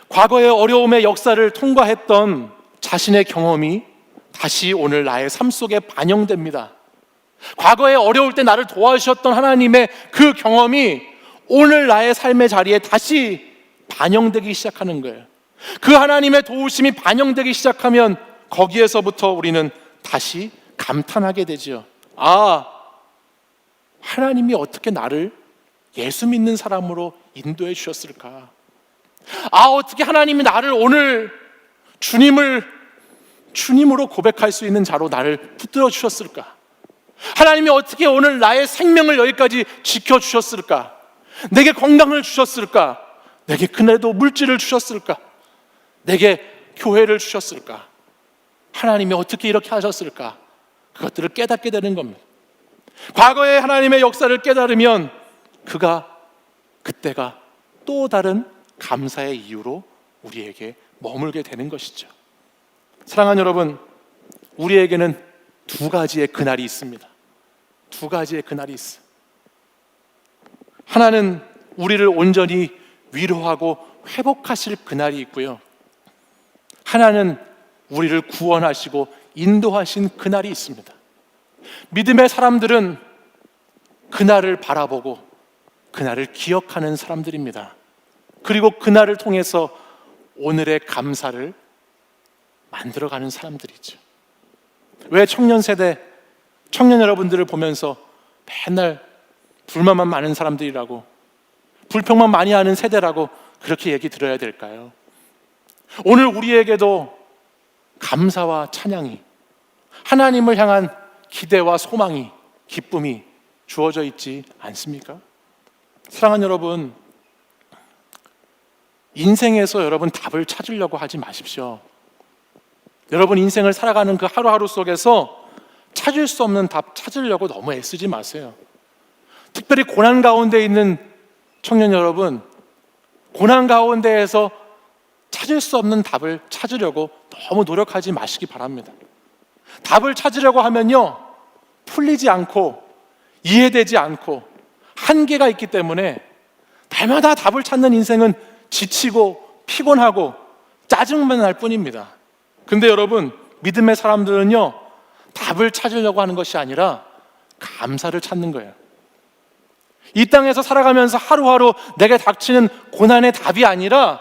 과거의 어려움의 역사를 통과했던 자신의 경험이 다시 오늘 나의 삶 속에 반영됩니다. 과거에 어려울 때 나를 도와주셨던 하나님의 그 경험이 오늘 나의 삶의 자리에 다시 반영되기 시작하는 거예요. 그 하나님의 도우심이 반영되기 시작하면 거기에서부터 우리는 다시 감탄하게 되죠. 아, 하나님이 어떻게 나를 예수 믿는 사람으로 인도해 주셨을까? 아, 어떻게 하나님이 나를 오늘 주님으로 고백할 수 있는 자로 나를 붙들어 주셨을까? 하나님이 어떻게 오늘 나의 생명을 여기까지 지켜주셨을까? 내게 건강을 주셨을까? 내게 그날도 물질을 주셨을까? 내게 교회를 주셨을까? 하나님이 어떻게 이렇게 하셨을까? 그것들을 깨닫게 되는 겁니다. 과거의 하나님의 역사를 깨달으면 그때가 또 다른 감사의 이유로 우리에게 머물게 되는 것이죠. 사랑하는 여러분, 우리에게는 두 가지의 그날이 있습니다. 두 가지의 그날이 있어요. 하나는 우리를 온전히 위로하고 회복하실 그날이 있고요, 하나는 우리를 구원하시고 인도하신 그날이 있습니다. 믿음의 사람들은 그날을 바라보고 그날을 기억하는 사람들입니다. 그리고 그날을 통해서 오늘의 감사를 만들어가는 사람들이죠. 왜 청년 여러분들을 보면서 맨날 불만만 많은 사람들이라고, 불평만 많이 하는 세대라고 그렇게 얘기 들어야 될까요? 오늘 우리에게도 감사와 찬양이, 하나님을 향한 기대와 소망이, 기쁨이 주어져 있지 않습니까? 사랑하는 여러분, 인생에서 여러분 답을 찾으려고 하지 마십시오. 여러분 인생을 살아가는 그 하루하루 속에서 찾을 수 없는 답 찾으려고 너무 애쓰지 마세요. 특별히 고난 가운데 있는 청년 여러분, 고난 가운데에서 찾을 수 없는 답을 찾으려고 너무 노력하지 마시기 바랍니다. 답을 찾으려고 하면요, 풀리지 않고 이해되지 않고 한계가 있기 때문에 날마다 답을 찾는 인생은 지치고 피곤하고 짜증만 날 뿐입니다. 근데 여러분, 믿음의 사람들은요, 답을 찾으려고 하는 것이 아니라 감사를 찾는 거예요. 이 땅에서 살아가면서 하루하루 내게 닥치는 고난의 답이 아니라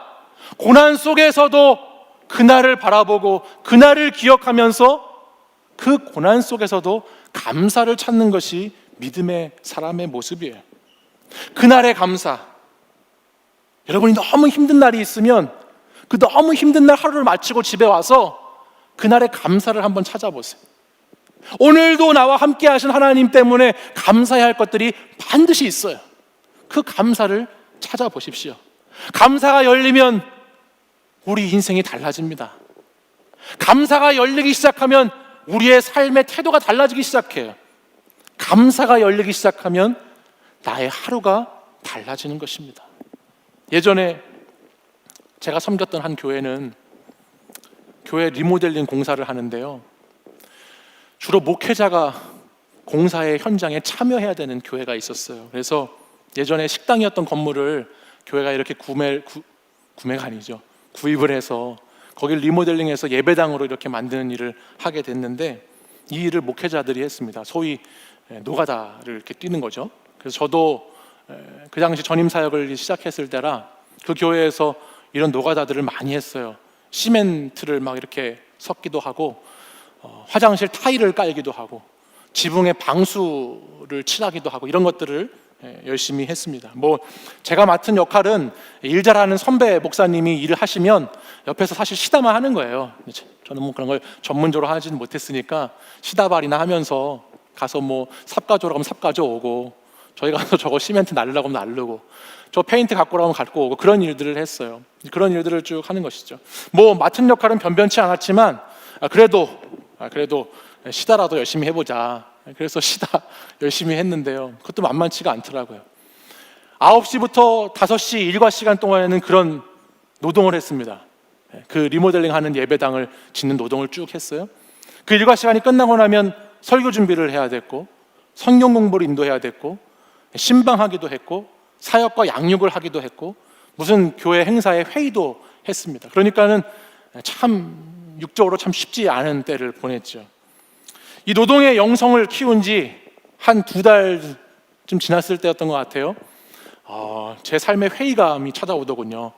고난 속에서도 그날을 바라보고 그날을 기억하면서 그 고난 속에서도 감사를 찾는 것이 믿음의 사람의 모습이에요. 그날의 감사. 여러분이 너무 힘든 날이 있으면 그 너무 힘든 날 하루를 마치고 집에 와서 그날의 감사를 한번 찾아보세요. 오늘도 나와 함께 하신 하나님 때문에 감사해야 할 것들이 반드시 있어요. 그 감사를 찾아보십시오. 감사가 열리면 우리 인생이 달라집니다. 감사가 열리기 시작하면 우리의 삶의 태도가 달라지기 시작해요. 감사가 열리기 시작하면 나의 하루가 달라지는 것입니다. 예전에 제가 섬겼던 한 교회는 교회 리모델링 공사를 하는데요, 주로 목회자가 공사의 현장에 참여해야 되는 교회가 있었어요. 그래서 예전에 식당이었던 건물을 교회가 이렇게 구매가 아니죠, 구입을 해서 거길 리모델링해서 예배당으로 이렇게 만드는 일을 하게 됐는데, 이 일을 목회자들이 했습니다. 소위 노가다를 이렇게 뛰는 거죠. 그래서 저도 그 당시 전임 사역을 시작했을 때라 그 교회에서 이런 노가다들을 많이 했어요. 시멘트를 막 이렇게 섞기도 하고, 화장실 타일을 깔기도 하고, 지붕에 방수를 칠하기도 하고, 이런 것들을 열심히 했습니다. 제가 맡은 역할은 일 잘하는 선배 목사님이 일을 하시면 옆에서 사실 시다만 하는 거예요. 저는 그런 걸 전문적으로 하지는 못했으니까 시다발이나 하면서 가서 삽 가져오라고 하면 삽 가져오고, 저희 가서 저거 시멘트 날르라고 하면 날르고, 저 페인트 갖고 오라고 하면 갖고 오고, 그런 일들을 했어요. 그런 일들을 쭉 하는 것이죠. 맡은 역할은 변변치 않았지만 그래도 시다라도 열심히 해보자. 그래서 시다 열심히 했는데요, 그것도 만만치가 않더라고요. 9시부터 5시 일과 시간 동안에는 그런 노동을 했습니다. 그 리모델링 하는 예배당을 짓는 노동을 쭉 했어요. 그 일과 시간이 끝나고 나면 설교 준비를 해야 됐고, 성경 공부를 인도해야 됐고, 신방하기도 했고, 사역과 양육을 하기도 했고, 무슨 교회 행사에 회의도 했습니다. 그러니까는 참 육적으로 참 쉽지 않은 때를 보냈죠. 이 노동의 영성을 키운 지 한 2달쯤 지났을 때였던 것 같아요. 제 삶의 회의감이 찾아오더군요.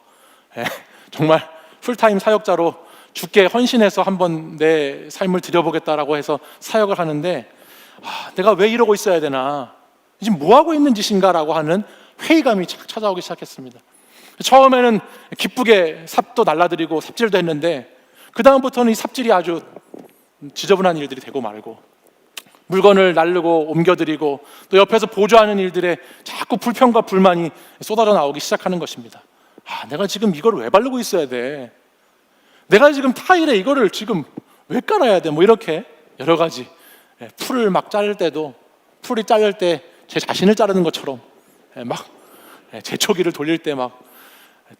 정말 풀타임 사역자로 주께 헌신해서 한번 내 삶을 드려보겠다라고 해서 사역을 하는데, 내가 왜 이러고 있어야 되나, 지금 뭐 하고 있는 짓인가라고 하는 회의감이 찾아오기 시작했습니다. 처음에는 기쁘게 삽도 날라드리고 삽질도 했는데, 그 다음부터는 이 삽질이 아주 지저분한 일들이 되고 말고, 물건을 날르고 옮겨드리고, 또 옆에서 보조하는 일들에 자꾸 불평과 불만이 쏟아져 나오기 시작하는 것입니다. 내가 지금 이걸 왜 바르고 있어야 돼? 내가 지금 타일에 이거를 지금 왜 깔아야 돼? 이렇게 여러 가지, 풀을 막 자를 때도 풀이 자를 때 제 자신을 자르는 것처럼 막 재초기를 돌릴 때 막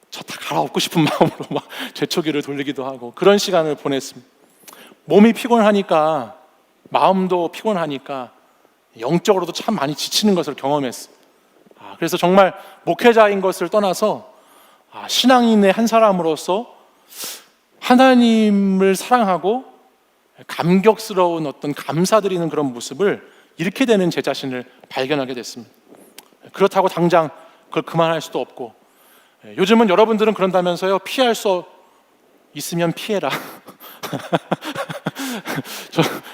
저 다 갈아엎고 싶은 마음으로 막 재초기를 돌리기도 하고, 그런 시간을 보냈습니다. 몸이 피곤하니까, 마음도 피곤하니까 영적으로도 참 많이 지치는 것을 경험했어요. 그래서 정말 목회자인 것을 떠나서 신앙인의 한 사람으로서 하나님을 사랑하고 감격스러운 어떤 감사드리는 그런 모습을 잃게 되는 제 자신을 발견하게 됐습니다. 그렇다고 당장 그걸 그만할 수도 없고, 요즘은 여러분들은 그런다면서요, 피할 수 있으면 피해라.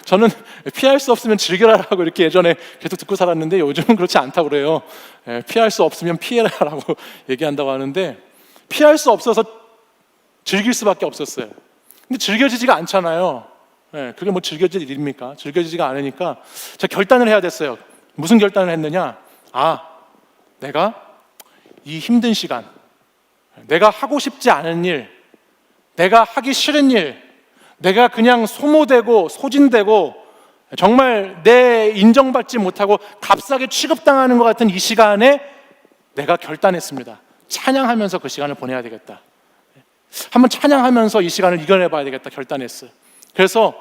저는 피할 수 없으면 즐겨라라고 이렇게 예전에 계속 듣고 살았는데, 요즘은 그렇지 않다고 그래요. 피할 수 없으면 피해라라고 얘기한다고 하는데, 피할 수 없어서 즐길 수밖에 없었어요. 근데 즐겨지지가 않잖아요. 그게 즐겨질 일입니까? 즐겨지지가 않으니까 제가 결단을 해야 됐어요. 무슨 결단을 했느냐? 내가 이 힘든 시간, 내가 하고 싶지 않은 일, 내가 하기 싫은 일, 내가 그냥 소모되고 소진되고 정말 내 인정받지 못하고 값싸게 취급당하는 것 같은 이 시간에 내가 결단했습니다. 찬양하면서 그 시간을 보내야 되겠다. 한번 찬양하면서 이 시간을 이겨내봐야 되겠다 결단했어요. 그래서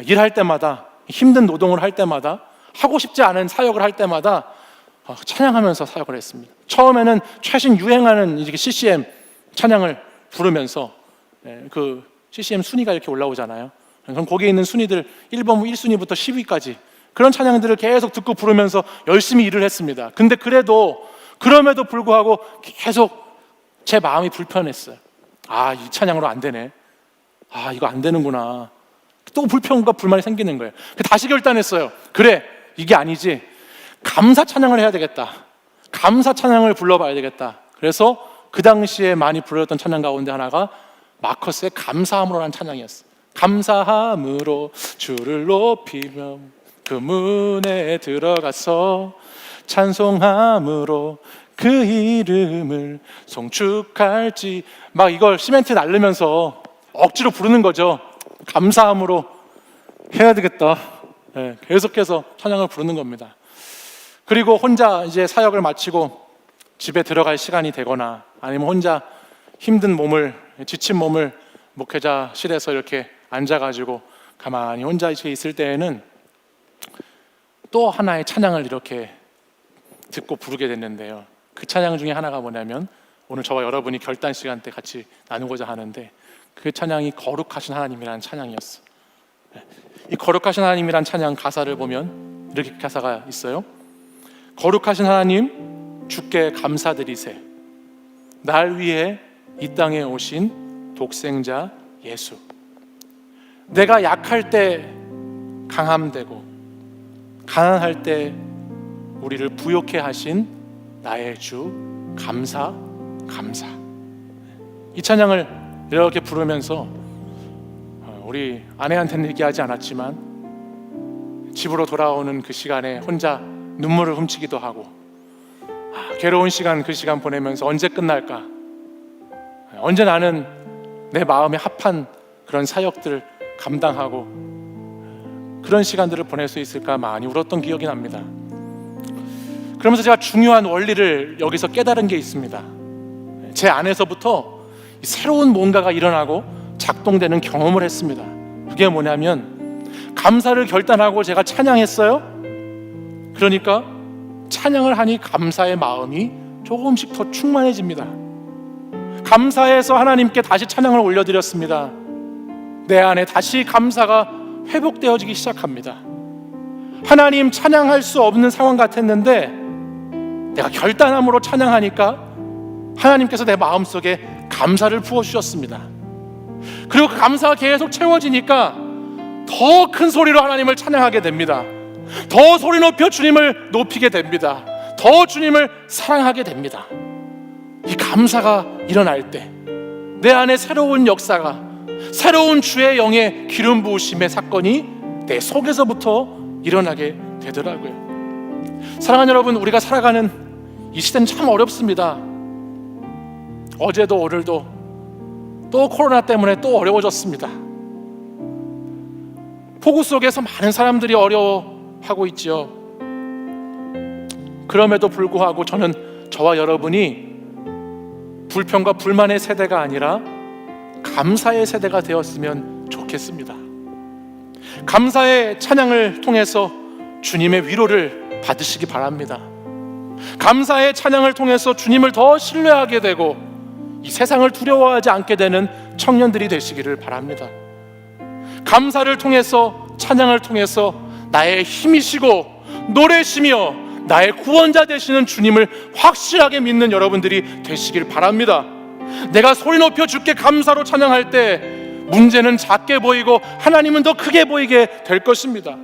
일할 때마다, 힘든 노동을 할 때마다, 하고 싶지 않은 사역을 할 때마다 찬양하면서 사역을 했습니다. 처음에는 최신 유행하는 CCM 찬양을 부르면서, 그 CCM 순위가 이렇게 올라오잖아요. 그럼 거기에 있는 순위들 1번 1순위부터 10위까지 그런 찬양들을 계속 듣고 부르면서 열심히 일을 했습니다. 근데 그럼에도 불구하고 계속 제 마음이 불편했어요. 이 찬양으로 안 되네. 이거 안 되는구나. 또 불평과 불만이 생기는 거예요. 다시 결단했어요. 그래, 이게 아니지. 감사 찬양을 해야 되겠다. 감사 찬양을 불러봐야 되겠다. 그래서 그 당시에 많이 불렀던 찬양 가운데 하나가 마커스의 감사함으로라는 찬양이었어요. 감사함으로 주를 높이며 그 문에 들어가서 찬송함으로 그 이름을 송축할지, 막 이걸 시멘트 날르면서 억지로 부르는 거죠. 감사함으로 해야 되겠다. 계속해서 찬양을 부르는 겁니다. 그리고 혼자 이제 사역을 마치고 집에 들어갈 시간이 되거나 아니면 혼자 힘든 몸을, 지친 몸을 목회자실에서 이렇게 앉아가지고 가만히 혼자 있을 때에는 또 하나의 찬양을 이렇게 듣고 부르게 됐는데요. 그 찬양 중에 하나가 뭐냐면 오늘 저와 여러분이 결단 시간 때 같이 나누고자 하는데, 그 찬양이 거룩하신 하나님이라는 찬양이었어요. 이 거룩하신 하나님이라는 찬양 가사를 보면 이렇게 가사가 있어요. 거룩하신 하나님, 주께 감사드리세. 날 위해 이 땅에 오신 독생자 예수. 내가 약할 때 강함되고 가난할 때 우리를 부욕해 하신 나의 주, 감사. 이 찬양을 이렇게 부르면서 우리 아내한테는 얘기하지 않았지만 집으로 돌아오는 그 시간에 혼자 눈물을 훔치기도 하고, 괴로운 시간, 그 시간 보내면서 언제 끝날까, 언제 나는 내 마음에 합한 그런 사역들 감당하고 그런 시간들을 보낼 수 있을까 많이 울었던 기억이 납니다. 그러면서 제가 중요한 원리를 여기서 깨달은 게 있습니다. 제 안에서부터 새로운 뭔가가 일어나고 작동되는 경험을 했습니다. 그게 뭐냐면, 감사를 결단하고 제가 찬양했어요. 그러니까 찬양을 하니 감사의 마음이 조금씩 더 충만해집니다. 감사해서 하나님께 다시 찬양을 올려드렸습니다. 내 안에 다시 감사가 회복되어지기 시작합니다. 하나님 찬양할 수 없는 상황 같았는데 내가 결단함으로 찬양하니까 하나님께서 내 마음속에 감사를 부어주셨습니다. 그리고 그 감사가 계속 채워지니까 더 큰 소리로 하나님을 찬양하게 됩니다. 더 소리 높여 주님을 높이게 됩니다. 더 주님을 사랑하게 됩니다. 이 감사가 일어날 때 내 안에 새로운 역사가, 새로운 주의 영의 기름 부으심의 사건이 내 속에서부터 일어나게 되더라고요. 사랑하는 여러분, 우리가 살아가는 이 시대는 참 어렵습니다. 어제도 오늘도 또 코로나 때문에 또 어려워졌습니다. 폭우 속에서 많은 사람들이 어려워하고 있죠. 그럼에도 불구하고 저는 저와 여러분이 불평과 불만의 세대가 아니라 감사의 세대가 되었으면 좋겠습니다. 감사의 찬양을 통해서 주님의 위로를 받으시기 바랍니다. 감사의 찬양을 통해서 주님을 더 신뢰하게 되고 이 세상을 두려워하지 않게 되는 청년들이 되시기를 바랍니다. 감사를 통해서, 찬양을 통해서 나의 힘이시고 노래시며 나의 구원자 되시는 주님을 확실하게 믿는 여러분들이 되시길 바랍니다. 내가 소리 높여 주께 감사로 찬양할 때 문제는 작게 보이고 하나님은 더 크게 보이게 될 것입니다.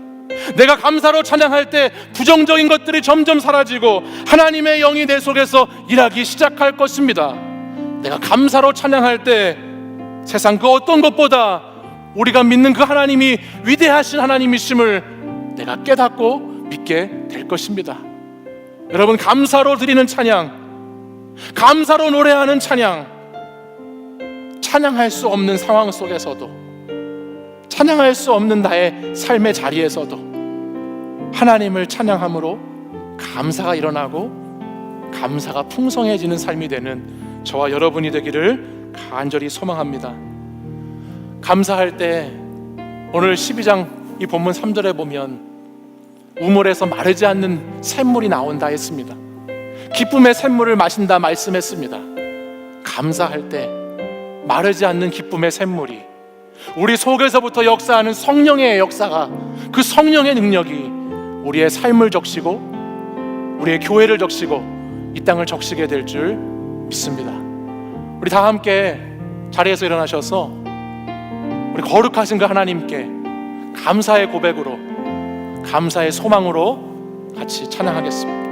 내가 감사로 찬양할 때 부정적인 것들이 점점 사라지고 하나님의 영이 내 속에서 일하기 시작할 것입니다. 내가 감사로 찬양할 때 세상 그 어떤 것보다 우리가 믿는 그 하나님이 위대하신 하나님이심을 내가 깨닫고 믿게 될 것입니다. 여러분, 감사로 드리는 찬양, 감사로 노래하는 찬양, 찬양할 수 없는 상황 속에서도, 찬양할 수 없는 나의 삶의 자리에서도 하나님을 찬양함으로 감사가 일어나고 감사가 풍성해지는 삶이 되는 저와 여러분이 되기를 간절히 소망합니다. 감사할 때 오늘 12장 이 본문 3절에 보면 우물에서 마르지 않는 샘물이 나온다 했습니다. 기쁨의 샘물을 마신다 말씀했습니다. 감사할 때 마르지 않는 기쁨의 샘물이 우리 속에서부터 역사하는 성령의 역사가, 그 성령의 능력이 우리의 삶을 적시고 우리의 교회를 적시고 이 땅을 적시게 될 줄 믿습니다. 우리 다 함께 자리에서 일어나셔서 우리 거룩하신 그 하나님께 감사의 고백으로, 감사의 소망으로 같이 찬양하겠습니다.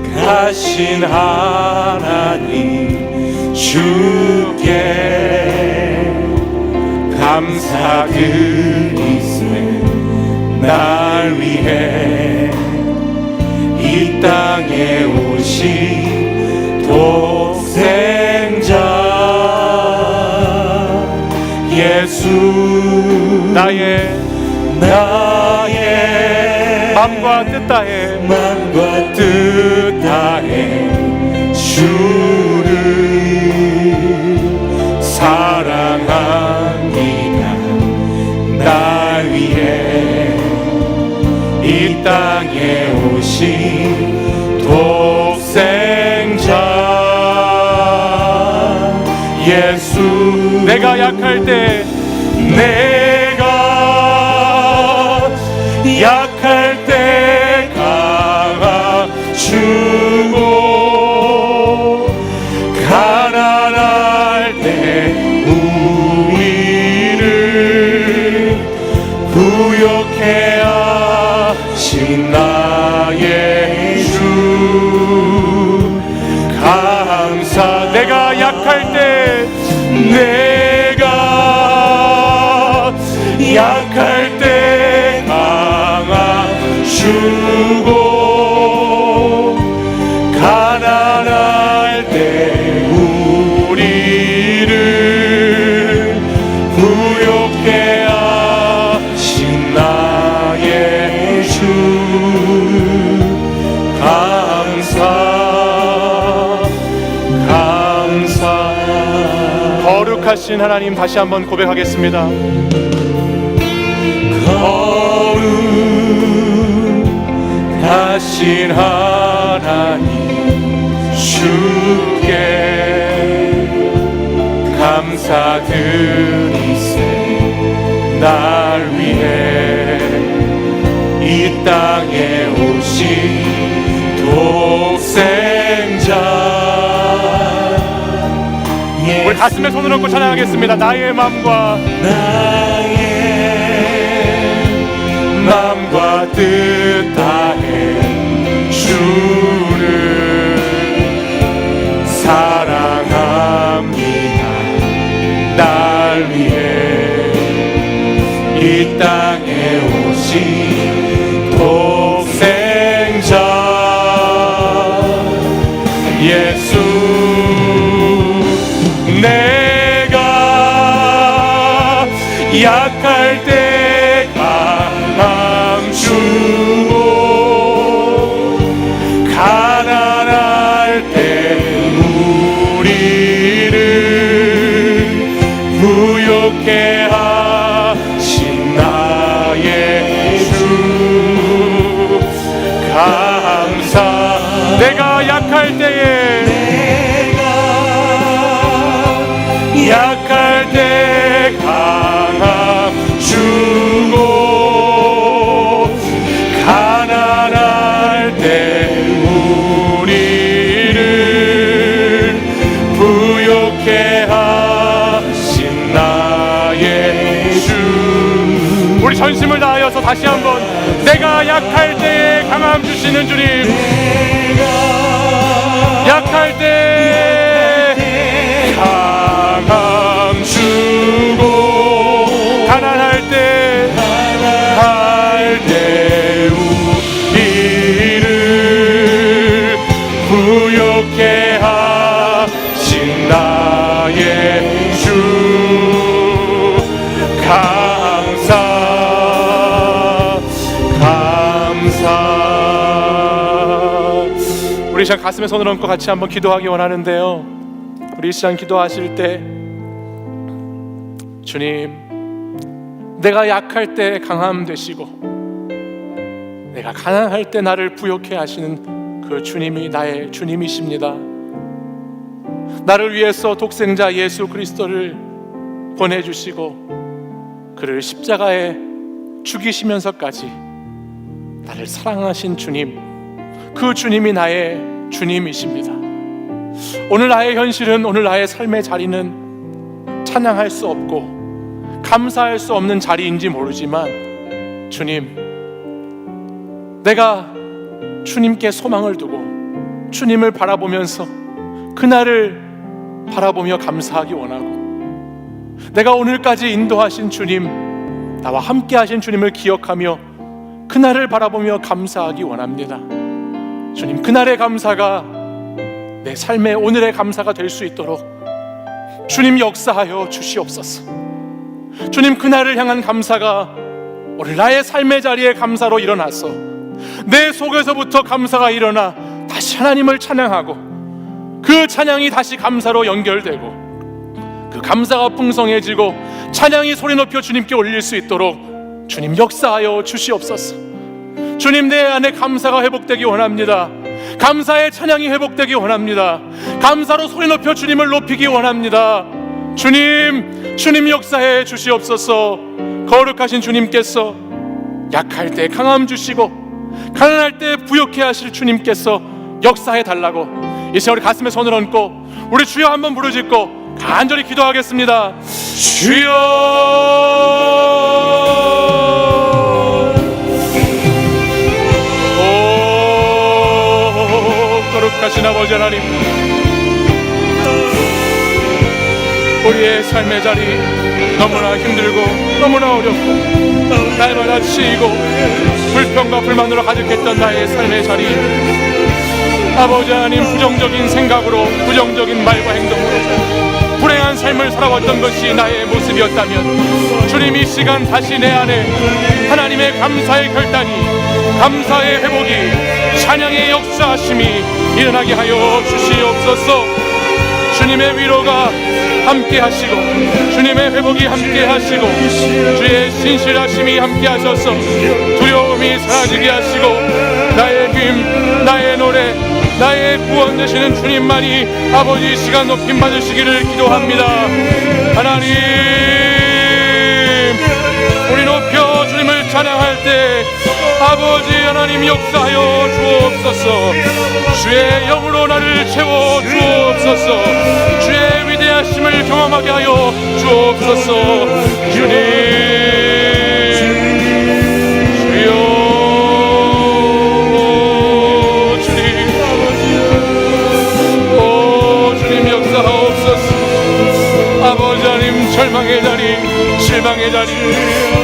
거룩하신 하나님 주께 감사드리세. 날 위해 이 땅에 오신 독생자 예수, 나의 마음과 뜻 다해 주를 사랑합니다. 날 위해 이 땅에 오신 독생자 예수, 내가 약할 때 강하주고 가난할 때 우리를 부욕해 하신 나의 주 감사. 내가 약할 때 강하주고 가난할 때 우리를 부욕해 하신 나의 주 감사. 거룩하신 하나님, 다시 한번 고백하겠습니다. 거룩하신 하나님 주께 감사드리세. 날 위해 이 땅에 오신 독생자. 우리 가슴에 손을 얹고 찬양하겠습니다. 나의 마음과 뜻 다해 주를 사랑합니다. 날 위해 이 땅에 오신 독생자 예수, 내가 약할 때 강함 주고 가난할 때 우리를 부욕해 하신 나의 주 감사. 내가 약할 때에 강함 주고 가난할 때 우리를 부욕해 하신 나의 주. 우리 전심을 다하여서 다시 한번 내가 약할 때에 강함 주시는 주님, 약할 때 강함 주고 가난할 때 우리를 부욕해 하신 나의 주 감사. 우리 이 시간 가슴에 손을 얹고 같이 한번 기도하기 원하는데요, 우리 이 시간 기도하실 때 주님, 내가 약할 때 강함 되시고 내가 가난할 때 나를 부욕해 하시는 그 주님이 나의 주님이십니다. 나를 위해서 독생자 예수 그리스도를 보내주시고 그를 십자가에 죽이시면서까지 나를 사랑하신 주님, 그 주님이 나의 주님이십니다. 오늘 나의 현실은, 오늘 나의 삶의 자리는 찬양할 수 없고 감사할 수 없는 자리인지 모르지만, 주님, 내가 주님께 소망을 두고 주님을 바라보면서 그날을 바라보며 감사하기 원하고, 내가 오늘까지 인도하신 주님, 나와 함께 하신 주님을 기억하며 그날을 바라보며 감사하기 원합니다. 주님, 그날의 감사가 내 삶의 오늘의 감사가 될 수 있도록 주님 역사하여 주시옵소서. 주님, 그날을 향한 감사가 오늘 나의 삶의 자리에 감사로 일어나서 내 속에서부터 감사가 일어나 다시 하나님을 찬양하고 그 찬양이 다시 감사로 연결되고 그 감사가 풍성해지고 찬양이 소리 높여 주님께 올릴 수 있도록 주님 역사하여 주시옵소서. 주님, 내 안에 감사가 회복되기 원합니다. 감사의 찬양이 회복되기 원합니다. 감사로 소리 높여 주님을 높이기 원합니다. 주님, 주님 역사해 주시옵소서. 거룩하신 주님께서 약할 때 강함 주시고 가난할 때 부욕해 하실 주님께서 역사해 달라고 이 시간 우리 가슴에 손을 얹고 우리 주여 한번 부르짖고 간절히 기도하겠습니다. 주여, 거룩하신 아버지 하나님, 우리의 삶의 자리 너무나 힘들고 너무나 어렵고 날마다 치이고 불평과 불만으로 가득했던 나의 삶의 자리, 아버지 하나님, 부정적인 생각으로 부정적인 말과 행동으로 불행한 삶을 살아왔던 것이 나의 모습이었다면, 주님, 이 시간 다시 내 안에 하나님의 감사의 결단이, 감사의 회복이, 찬양의 역사하심이 일어나게 하여 주시옵소서. 주님의 위로가 함께 하시고 주님의 회복이 함께 하시고 주의 신실하심이 함께 하셔서 두려움이 사라지게 하시고 나의 힘, 나의 노래, 나의 구원 되시는 주님만이 아버지 시간 높임 받으시기를 기도합니다. 하나님, 우리 높여 주님을 찬양할 때 아버지 하나님 역사하여 주옵소서. 주의 영으로 나를 채워 주옵소서. 주의 위대하심을 경험하게 하여 주옵소서. 주님, 주여, 주님 역사하옵소서. 아버지 하나님, 절망의 자리, 실망의 자리,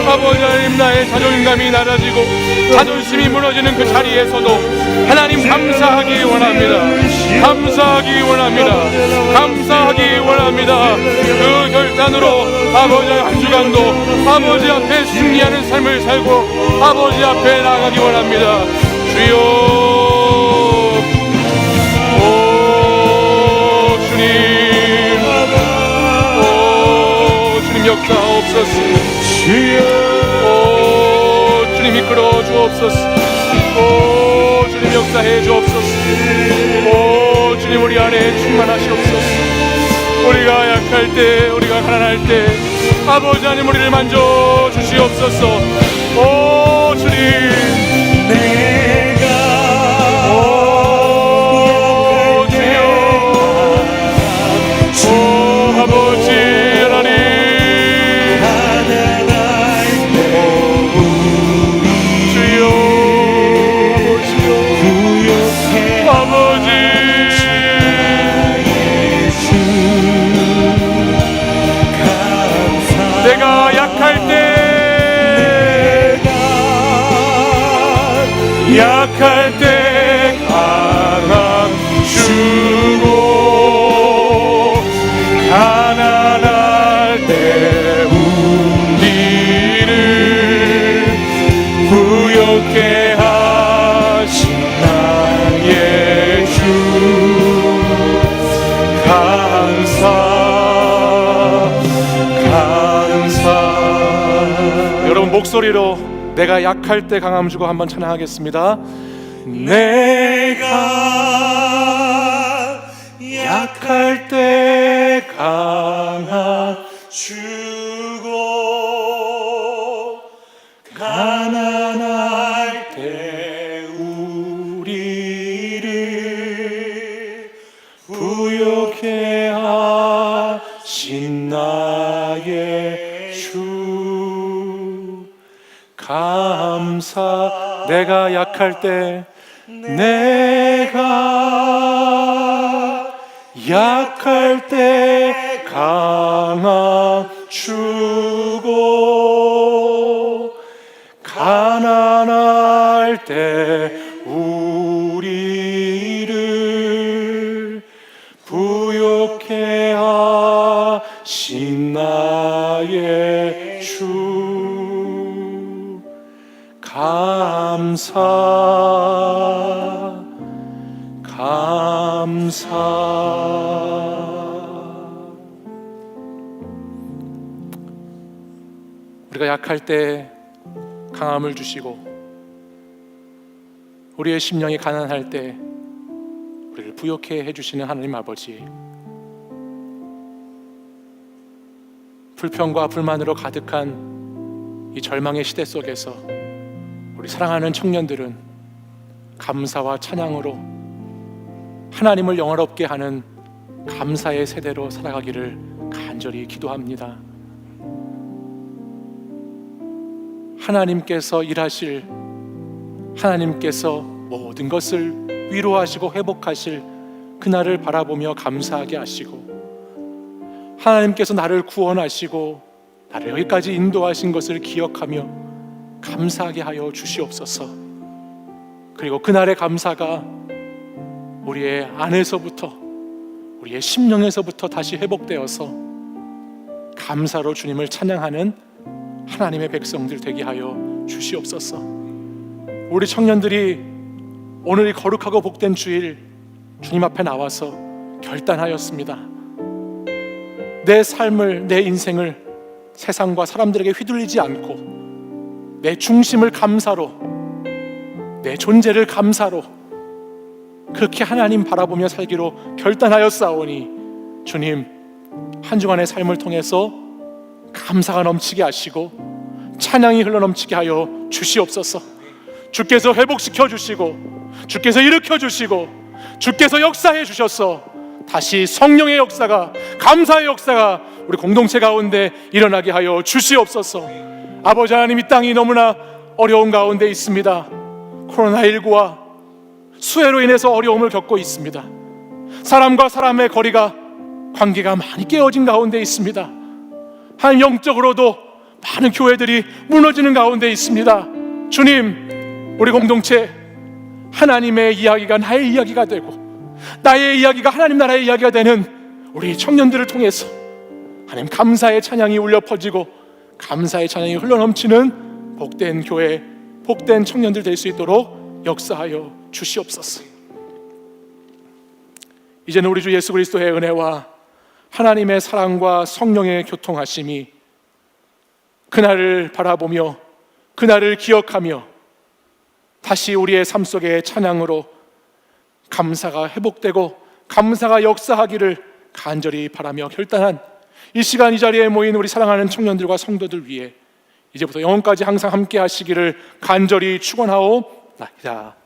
아버지 하나님, 나의 자존감이 낮아지고 자존심이 무너지는 그 자리에서도 하나님 감사하기 원합니다. 감사하기 원합니다. 감사하기 원합니다. 그 결단으로 아버지 한 주간도 아버지 앞에 승리하는 삶을 살고 아버지 앞에 나아가기 원합니다. 주여, 오 주님, 오 주님 역사하옵소서. 주여, 주님 이끌어 주옵소서. 오 주님 역사해 주옵소서. 오 주님, 우리 안에 충만하시옵소서. 우리가 약할 때, 우리가 가난할 때 아버지 하나님 우리를 만져 주시옵소서. 오 주님, 오 주여, 오 아버지 하나님, 내가 약할 때 강함 주고 가난할 때 우리를 부욕해 하신 나의 주, 감사. 여러분 목소리로 내가 약할 때 강함 주고 한번 찬양하겠습니다. 내가 약할 때 강함 주 하신 나의 주 감사. 내가 약할 때 강함 주고 가난할 때 우리를 부욕해 하신 나의 주 감사. 우리가 약할 때 강함을 주시고 우리의 심령이 가난할 때 우리를 부욕해 해주시는 하나님 아버지, 불평과 불만으로 가득한 이 절망의 시대 속에서 우리 사랑하는 청년들은 감사와 찬양으로 하나님을 영화롭게 하는 감사의 세대로 살아가기를 간절히 기도합니다. 하나님께서 일하실, 하나님께서 모든 것을 위로하시고 회복하실 그날을 바라보며 감사하게 하시고, 하나님께서 나를 구원하시고 나를 여기까지 인도하신 것을 기억하며 감사하게 하여 주시옵소서. 그리고 그날의 감사가 우리의 안에서부터, 우리의 심령에서부터 다시 회복되어서 감사로 주님을 찬양하는 하나님의 백성들 되게 하여 주시옵소서. 우리 청년들이 오늘 이 거룩하고 복된 주일 주님 앞에 나와서 결단하였습니다. 내 삶을, 내 인생을 세상과 사람들에게 휘둘리지 않고 내 중심을 감사로, 내 존재를 감사로 그렇게 하나님 바라보며 살기로 결단하였사오니 주님, 한 주간의 삶을 통해서 감사가 넘치게 하시고 찬양이 흘러넘치게 하여 주시옵소서. 주께서 회복시켜 주시고 주께서 일으켜 주시고 주께서 역사해 주셔서 다시 성령의 역사가, 감사의 역사가 우리 공동체 가운데 일어나게 하여 주시옵소서. 아버지 하나님, 이 땅이 너무나 어려운 가운데 있습니다. 코로나19와 수해로 인해서 어려움을 겪고 있습니다. 사람과 사람의 거리가, 관계가 많이 깨어진 가운데 있습니다. 한 영적으로도 많은 교회들이 무너지는 가운데 있습니다. 주님, 우리 공동체 하나님의 이야기가 나의 이야기가 되고 나의 이야기가 하나님 나라의 이야기가 되는 우리 청년들을 통해서 하나님 감사의 찬양이 울려 퍼지고 감사의 찬양이 흘러넘치는 복된 교회, 복된 청년들 될 수 있도록 역사하여 주시옵소서. 이제는 우리 주 예수 그리스도의 은혜와 하나님의 사랑과 성령의 교통하심이 그날을 바라보며 그날을 기억하며 다시 우리의 삶 속에 찬양으로 감사가 회복되고 감사가 역사하기를 간절히 바라며 결단한 이 시간 이 자리에 모인 우리 사랑하는 청년들과 성도들 위해 이제부터 영원까지 항상 함께 하시기를 간절히 축원하옵나이다.